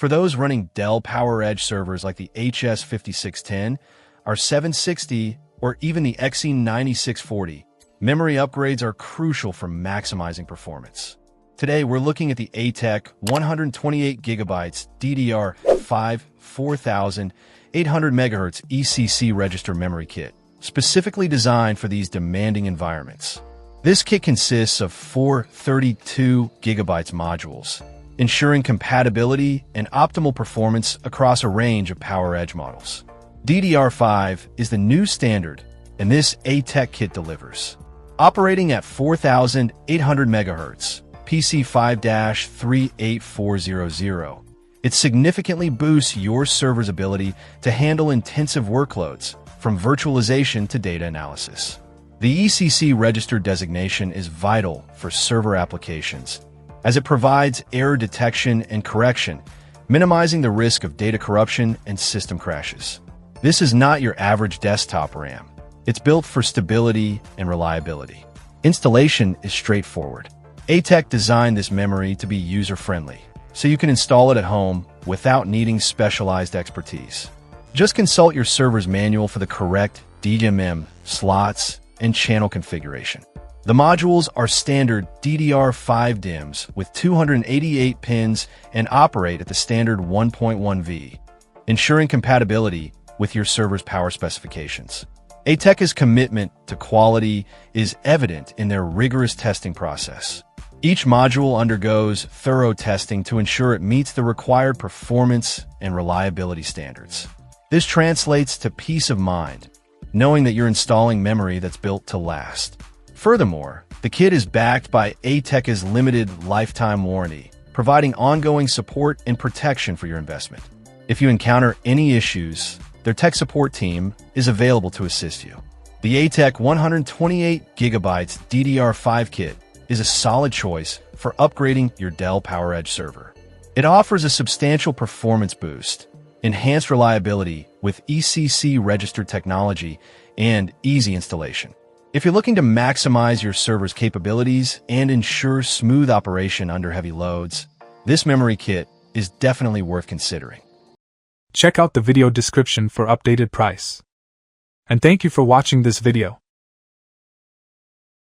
For those running Dell PowerEdge servers like the HS5610, our 760, or even the XE9640, memory upgrades are crucial for maximizing performance. Today, we're looking at the ATEC 128GB DDR5 4800 MHz ECC register memory kit, specifically designed for these demanding environments. This kit consists of four 32GB modules, ensuring compatibility and optimal performance across a range of PowerEdge models. DDR5 is the new standard, and this ATEC kit delivers. Operating at 4800 MHz, PC5-38400, it significantly boosts your server's ability to handle intensive workloads, from virtualization to data analysis. The ECC register designation is vital for server applications, as it provides error detection and correction, minimizing the risk of data corruption and system crashes. This is not your average desktop RAM. It's built for stability and reliability. Installation is straightforward. ATEC designed this memory to be user-friendly, so you can install it at home without needing specialized expertise. Just consult your server's manual for the correct DMM, slots, and channel configuration. The modules are standard DDR5 DIMMs with 288 pins and operate at the standard 1.1V, ensuring compatibility with your server's power specifications. ATEC's commitment to quality is evident in their rigorous testing process. Each module undergoes thorough testing to ensure it meets the required performance and reliability standards. This translates to peace of mind, knowing that you're installing memory that's built to last. Furthermore, the kit is backed by ATEC's limited lifetime warranty, providing ongoing support and protection for your investment. If you encounter any issues, their tech support team is available to assist you. The ATEC 128GB DDR5 kit is a solid choice for upgrading your Dell PowerEdge server. It offers a substantial performance boost, enhanced reliability with ECC registered technology, and easy installation. If you're looking to maximize your server's capabilities and ensure smooth operation under heavy loads, this memory kit is definitely worth considering. Check out the video description for updated price. And thank you for watching this video.